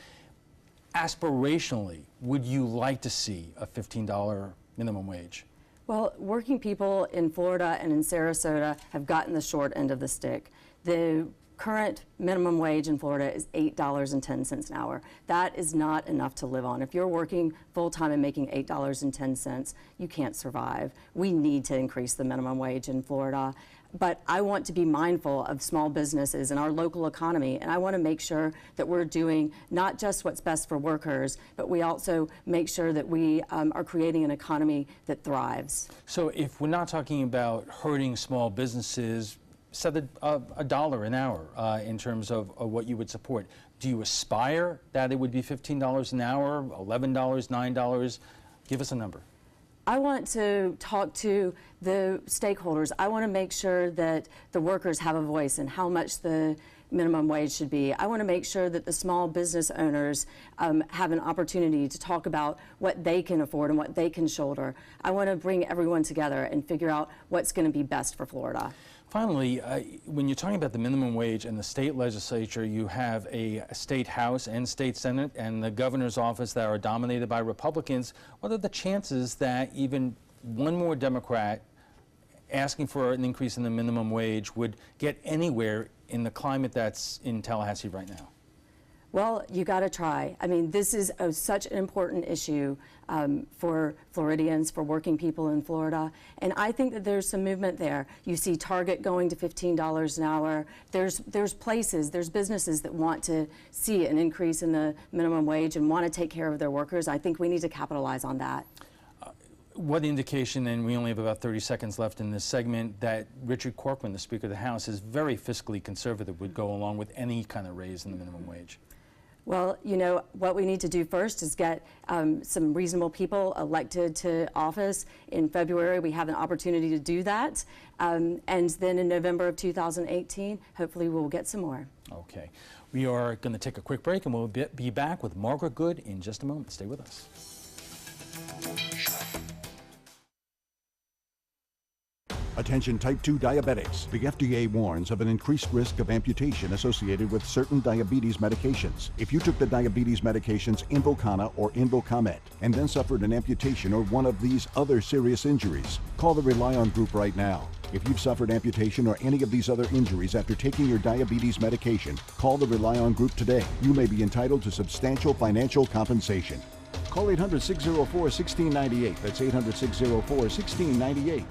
Aspirationally, would you like to see a $15 minimum wage? Well, working people in Florida and in Sarasota have gotten the short end of the stick. The current minimum wage in Florida is $8.10 an hour. That is not enough to live on. If you're working full-time and making $8.10, you can't survive. We need to increase the minimum wage in Florida. But I want to be mindful of small businesses and our local economy, and I want to make sure that we're doing not just what's best for workers, but we also make sure that we are creating an economy that thrives. So if we're not talking about hurting small businesses, set a dollar an hour in terms of what you would support. Do you aspire that it would be $15 an hour, $11, $9? Give us a number. I want to talk to the stakeholders. I want to make sure that the workers have a voice in how much the minimum wage should be. I want to make sure that the small business owners have an opportunity to talk about what they can afford and what they can shoulder. I want to bring everyone together and figure out what's going to be best for Florida. Finally, when you're talking about the minimum wage in the state legislature, you have a state house and state senate and the governor's office that are dominated by Republicans. What are the chances that even one more Democrat asking for an increase in the minimum wage would get anywhere in the climate that's in Tallahassee right now? Well, you got to try. I mean, this is such an important issue for Floridians, for working people in Florida, and I think that there's some movement there. You see Target going to $15 an hour. There's places, there's businesses that want to see an increase in the minimum wage and want to take care of their workers. I think we need to capitalize on that. What indication, and we only have about 30 seconds left in this segment, that Richard Corcoran, the Speaker of the House, is very fiscally conservative, would go along with any kind of raise in the minimum wage? Well, you know, what we need to do first is get some reasonable people elected to office. In February, we have an opportunity to do that. And then in November of 2018, hopefully we'll get some more. Okay. We are going to take a quick break, and we'll be back with Margaret Good in just a moment. Stay with us. Attention type 2 diabetics. The FDA warns of an increased risk of amputation associated with certain diabetes medications. If you took the diabetes medications Invokana or Invokamet and then suffered an amputation or one of these other serious injuries, call the Relion group right now. If you've suffered amputation or any of these other injuries after taking your diabetes medication, call the Relion group today. You may be entitled to substantial financial compensation. Call 800-604-1698. That's 800-604-1698.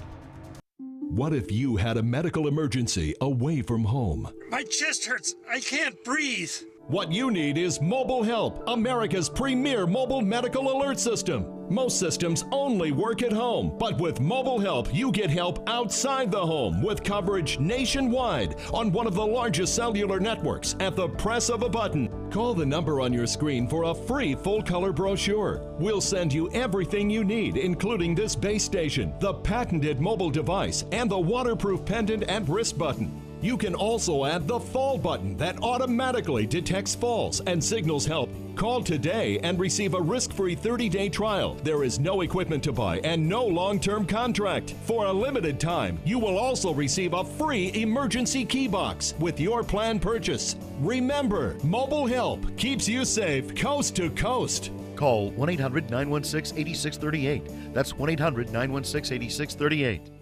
What if you had a medical emergency away from home? My chest hurts. I can't breathe. What you need is Mobile Help, America's premier mobile medical alert system. Most systems only work at home, but with mobile help, you get help outside the home with coverage nationwide on one of the largest cellular networks at the press of a button. Call the number on your screen for a free full-color brochure. We'll send you everything you need, including this base station, the patented mobile device, and the waterproof pendant and wrist button. You can also add the fall button that automatically detects falls and signals help. Call today and receive a risk-free 30-day trial. There is no equipment to buy and no long-term contract. For a limited time, you will also receive a free emergency key box with your plan purchase. Remember, mobile help keeps you safe coast to coast. Call 1-800-916-8638. That's 1-800-916-8638.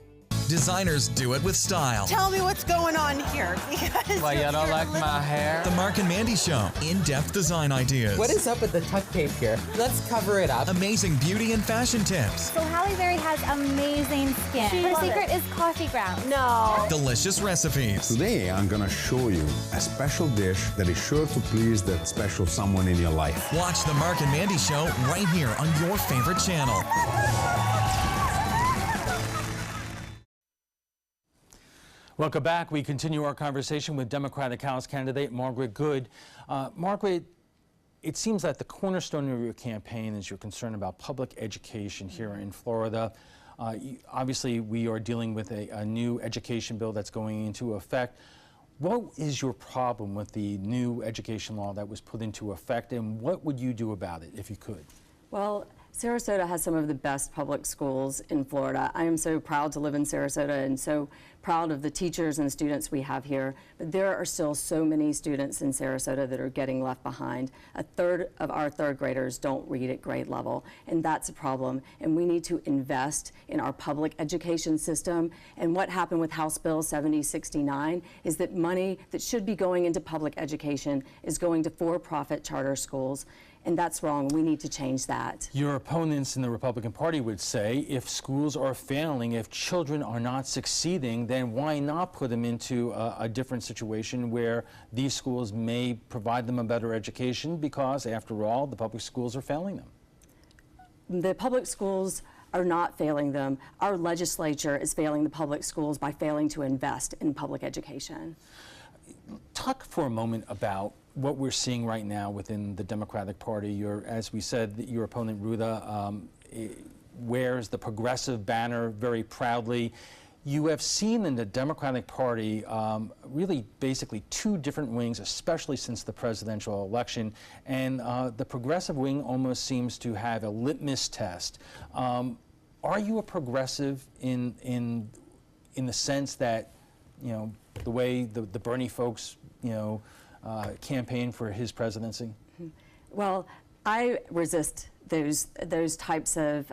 Designers do it with style. Tell me what's going on here. Why, you don't like my hair? The Mark and Mandy Show. In-depth design ideas. What is up with the tuck tape here? Let's cover it up. Amazing beauty and fashion tips. So Halle Berry has amazing skin. Her secret is coffee grounds. No. Delicious recipes. Today, I'm going to show you a special dish that is sure to please that special someone in your life. Watch The Mark and Mandy Show right here on your favorite channel. Welcome back. We continue our conversation with Democratic House candidate Margaret Good. Margaret, it seems that the cornerstone of your campaign is your concern about public education here in Florida. Obviously, we are dealing with a new education bill that's going into effect. What is your problem with the new education law that was put into effect, and what would you do about it if you could? Well, Sarasota has some of the best public schools in Florida. I am so proud to live in Sarasota and so proud of the teachers and students we have here. But there are still so many students in Sarasota that are getting left behind. A third of our third graders don't read at grade level, and that's a problem. And we need to invest in our public education system. And what happened with House Bill 7069 is that money that should be going into public education is going to for-profit charter schools. And that's wrong. We need to change that. Your opponents in the Republican Party would say if schools are failing, if children are not succeeding, then why not put them into a different situation where these schools may provide them a better education because, after all, the public schools are failing them? The public schools are not failing them. Our legislature is failing the public schools by failing to invest in public education. Talk for a moment about what we're seeing right now within the Democratic Party. As we said, your opponent, Ruda, wears the progressive banner very proudly. You have seen in the Democratic Party really basically two different wings, especially since the presidential election, and the progressive wing almost seems to have a litmus test. Are you a progressive in the sense that, you know, the way the Bernie folks, you know, campaign for his presidency? Well, I resist those types of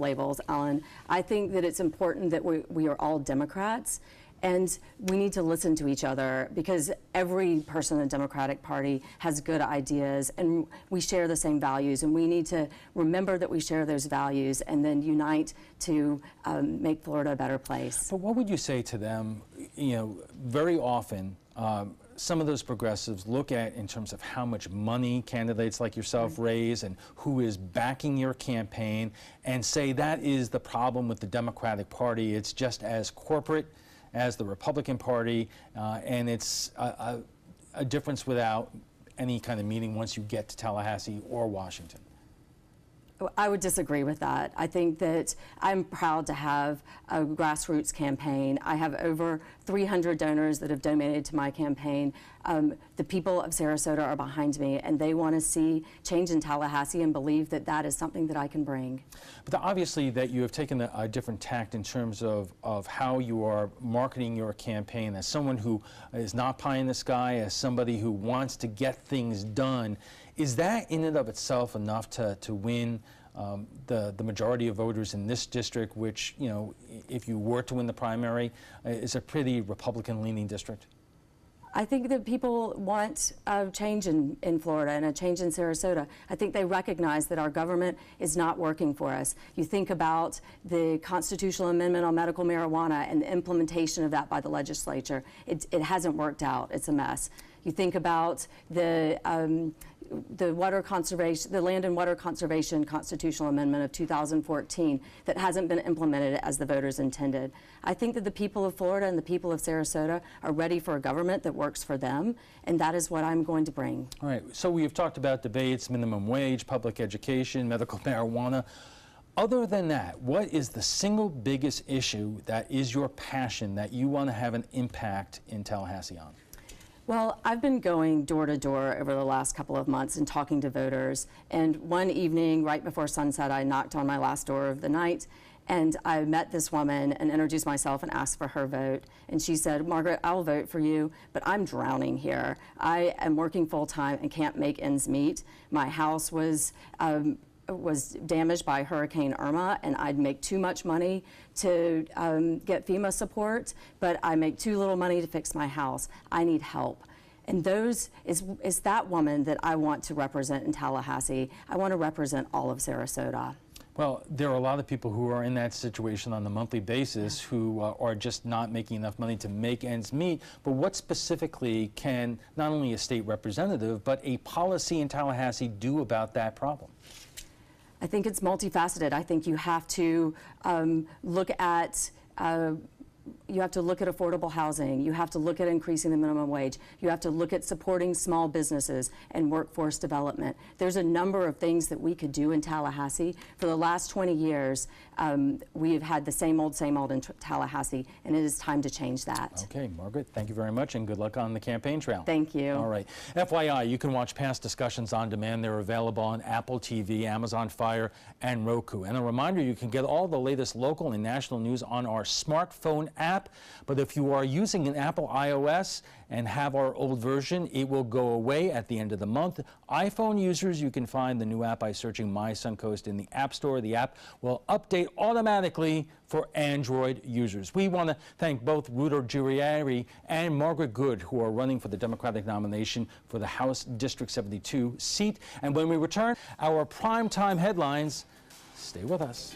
labels, Alan. I think that it's important that we are all Democrats, and we need to listen to each other because every person in the Democratic Party has good ideas, and we share the same values, and we need to remember that we share those values and then unite to make Florida a better place. But what would you say to them? You know, very often, some of those progressives look at in terms of how much money candidates like yourself raise and who is backing your campaign and say that is the problem with the Democratic Party. It's just as corporate as the Republican Party, and it's a difference without any kind of meaning once you get to Tallahassee or Washington. I would disagree with that. I think that I'm proud to have a grassroots campaign. I have over 300 donors that have donated to my campaign. The people of Sarasota are behind me, and they want to see change in Tallahassee and believe that that is something that I can bring. But obviously that you have taken a different tact in terms of how you are marketing your campaign as someone who is not pie in the sky, as somebody who wants to get things done. Is that in and of itself enough to win the majority of voters in this district, which, you know, if you were to win the primary, is a pretty Republican-leaning district? I think that people want a change in Florida and a change in Sarasota. I think they recognize that our government is not working for us. You think about the constitutional amendment on medical marijuana and the implementation of that by the legislature. It hasn't worked out. It's a mess. You think about the the Land and Water Conservation Constitutional Amendment of 2014 that hasn't been implemented as the voters intended. I think that the people of Florida and the people of Sarasota are ready for a government that works for them, and that is what I'm going to bring. All right, so we've talked about debates, minimum wage, public education, medical marijuana. Other than that, what is the single biggest issue that is your passion that you want to have an impact in Tallahassee on? Well, I've been going door to door over the last couple of months and talking to voters. And one evening, right before sunset, I knocked on my last door of the night. And I met this woman and introduced myself and asked for her vote. And she said, "Margaret, I'll vote for you, but I'm drowning here. I am working full time and can't make ends meet. My house was damaged by Hurricane Irma, and I'd make too much money to get FEMA support, but I make too little money to fix my house. I need help." And is that woman that I want to represent in Tallahassee. I want to represent all of Sarasota. Well, there are a lot of people who are in that situation on a monthly basis who are just not making enough money to make ends meet. But what specifically can not only a state representative, but a policy in Tallahassee do about that problem? I think it's multifaceted. I think you have to look at affordable housing. You have to look at increasing the minimum wage. You have to look at supporting small businesses and workforce development. There's a number of things that we could do in Tallahassee. For the last 20 years, we've had the same old in Tallahassee, and it is time to change that. Okay, Margaret, thank you very much, and good luck on the campaign trail. Thank you. All right. FYI, you can watch past discussions on demand. They're available on Apple TV, Amazon Fire, and Roku. And a reminder, you can get all the latest local and national news on our smartphone app. But if you are using an Apple iOS and have our old version, it will go away at the end of the month. iPhone users, you can find the new app by searching My Suncoast in the App Store. The app will update automatically for Android users. We want to thank both Ruder Giuliani and Margaret Good, who are running for the Democratic nomination for the House District 72 seat. And when we return, our primetime headlines. Stay with us.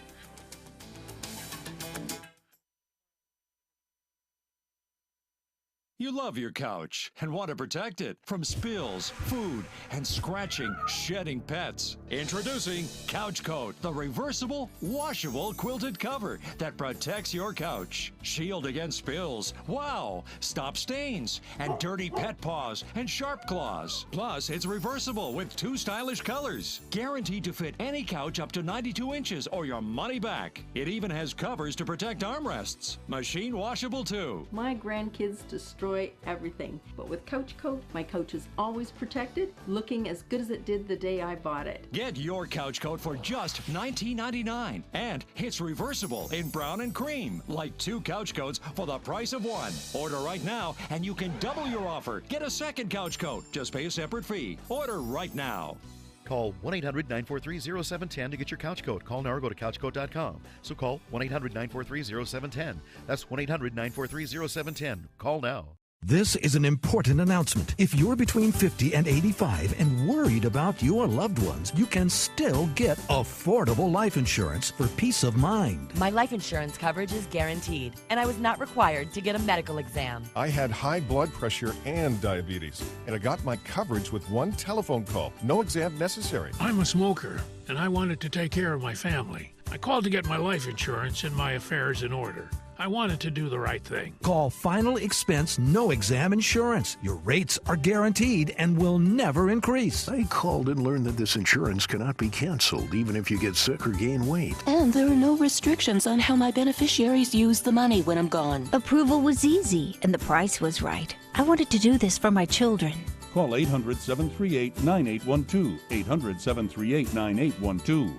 You love your couch and want to protect it from spills, food, and scratching, shedding pets. Introducing Couch Coat, the reversible, washable quilted cover that protects your couch. Shield against spills, wow, stop stains, and dirty pet paws and sharp claws. Plus, it's reversible with 2 stylish colors. Guaranteed to fit any couch up to 92 inches or your money back. It even has covers to protect armrests. Machine washable too. My grandkids destroy everything, but with Couch Coat, my couch is always protected, looking as good as it did the day I bought it. Get your Couch Coat for just $19.99, and it's reversible in brown and cream, like 2 couch coats for the price of 1. Order right now, and you can double your offer. Get a second Couch Coat. Just pay a separate fee. Order right now. Call 1-800-943-0710 to get your couch coat. Call now or go to couchcoat.com. So call 1-800-943-0710. That's 1-800-943-0710. Call now. This is an important announcement. If you're between 50 and 85 and worried about your loved ones, you can still get affordable life insurance for peace of mind. My life insurance coverage is guaranteed, and I was not required to get a medical exam. I had high blood pressure and diabetes, and I got my coverage with 1 telephone call. No exam necessary. I'm a smoker, and I wanted to take care of my family. I called to get my life insurance and my affairs in order. I wanted to do the right thing. Call Final Expense No Exam Insurance. Your rates are guaranteed and will never increase. I called and learned that this insurance cannot be canceled even if you get sick or gain weight. And there are no restrictions on how my beneficiaries use the money when I'm gone. Approval was easy and the price was right. I wanted to do this for my children. Call 800-738-9812. 800-738-9812.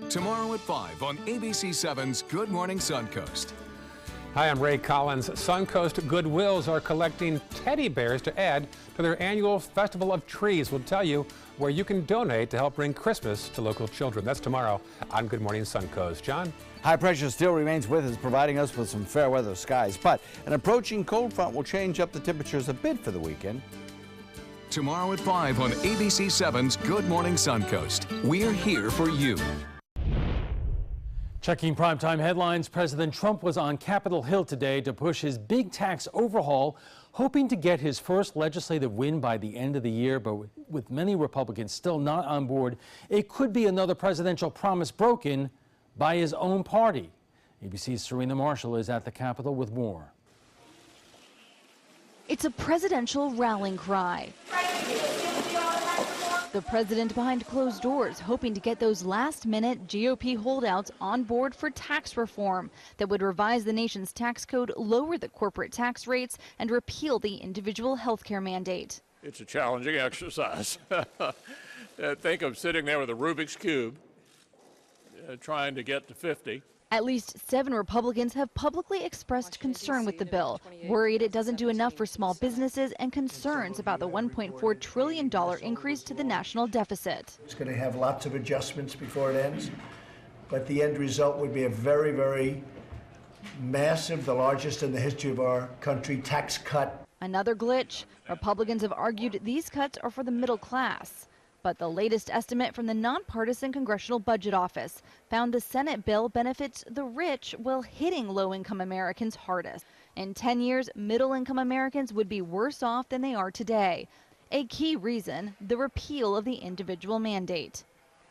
Tomorrow at 5 on ABC7's Good Morning Suncoast. Hi, I'm Ray Collins. Suncoast Goodwills are collecting teddy bears to add to their annual Festival of Trees. We'll tell you where you can donate to help bring Christmas to local children. That's tomorrow on Good Morning Suncoast. John? High pressure still remains with us, providing us with some fair weather skies, but an approaching cold front will change up the temperatures a bit for the weekend. Tomorrow at 5 on ABC7's Good Morning Suncoast. We're here for you. Checking primetime headlines, President Trump was on Capitol Hill today to push his big tax overhaul, hoping to get his first legislative win by the end of the year. But with many Republicans still not on board, it could be another presidential promise broken by his own party. ABC's Serena Marshall is at the Capitol with more. It's a presidential rallying cry. The president behind closed doors, hoping to get those last-minute GOP holdouts on board for tax reform that would revise the nation's tax code, lower the corporate tax rates, and repeal the individual health care mandate. It's a challenging exercise. Think of sitting there with a Rubik's Cube, trying to get to 50. At least 7 Republicans have publicly expressed concern with the bill, worried it doesn't do enough for small businesses and concerns about the $1.4 trillion increase to the national deficit. It's going to have lots of adjustments before it ends, but the end result would be a very, very massive, the largest in the history of our country, tax cut. Another glitch. Republicans have argued these cuts are for the middle class. But the latest estimate from the nonpartisan Congressional Budget Office found the Senate bill benefits the rich while hitting low-income Americans hardest. In 10 years, middle-income Americans would be worse off than they are today. A key reason, the repeal of the individual mandate.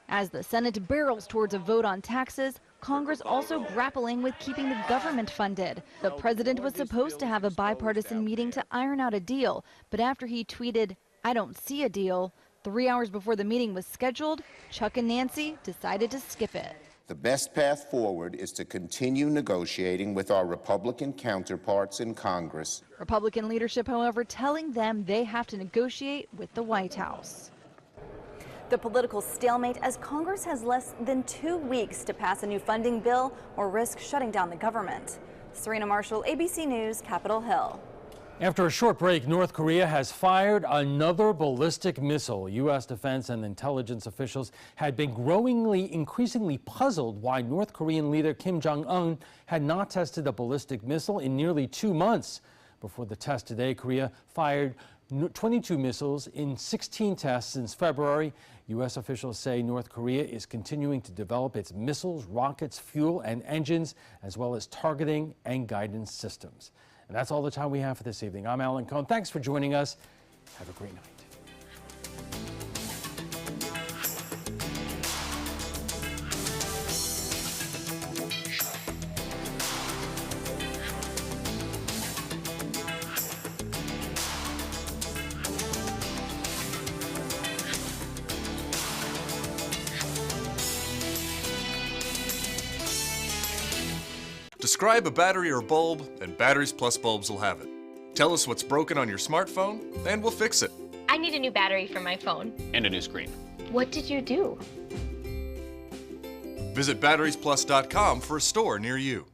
As the Senate barrels towards a vote on taxes, Congress also grappling with keeping the government funded. The president was supposed to have a bipartisan meeting to iron out a deal, but after he tweeted, "I don't see a deal," 3 hours before the meeting was scheduled, Chuck and Nancy decided to skip it. The best path forward is to continue negotiating with our Republican counterparts in Congress. Republican leadership, however, telling them they have to negotiate with the White House. The political stalemate as Congress has less than 2 weeks to pass a new funding bill or risk shutting down the government. Serena Marshall, ABC News, Capitol Hill. After a short break, North Korea has fired another ballistic missile. U.S. defense and intelligence officials had been increasingly puzzled why North Korean leader Kim Jong-un had not tested a ballistic missile in nearly 2 months. Before the test today, Korea fired 22 missiles in 16 tests since February. U.S. officials say North Korea is continuing to develop its missiles, rockets, fuel, and engines, as well as targeting and guidance systems. And that's all the time we have for this evening. I'm Alan Cohn. Thanks for joining us. Have a great night. Describe a battery or bulb, and Batteries Plus bulbs will have it. Tell us what's broken on your smartphone, and we'll fix it. I need a new battery for my phone. And a new screen. What did you do? Visit batteriesplus.com for a store near you.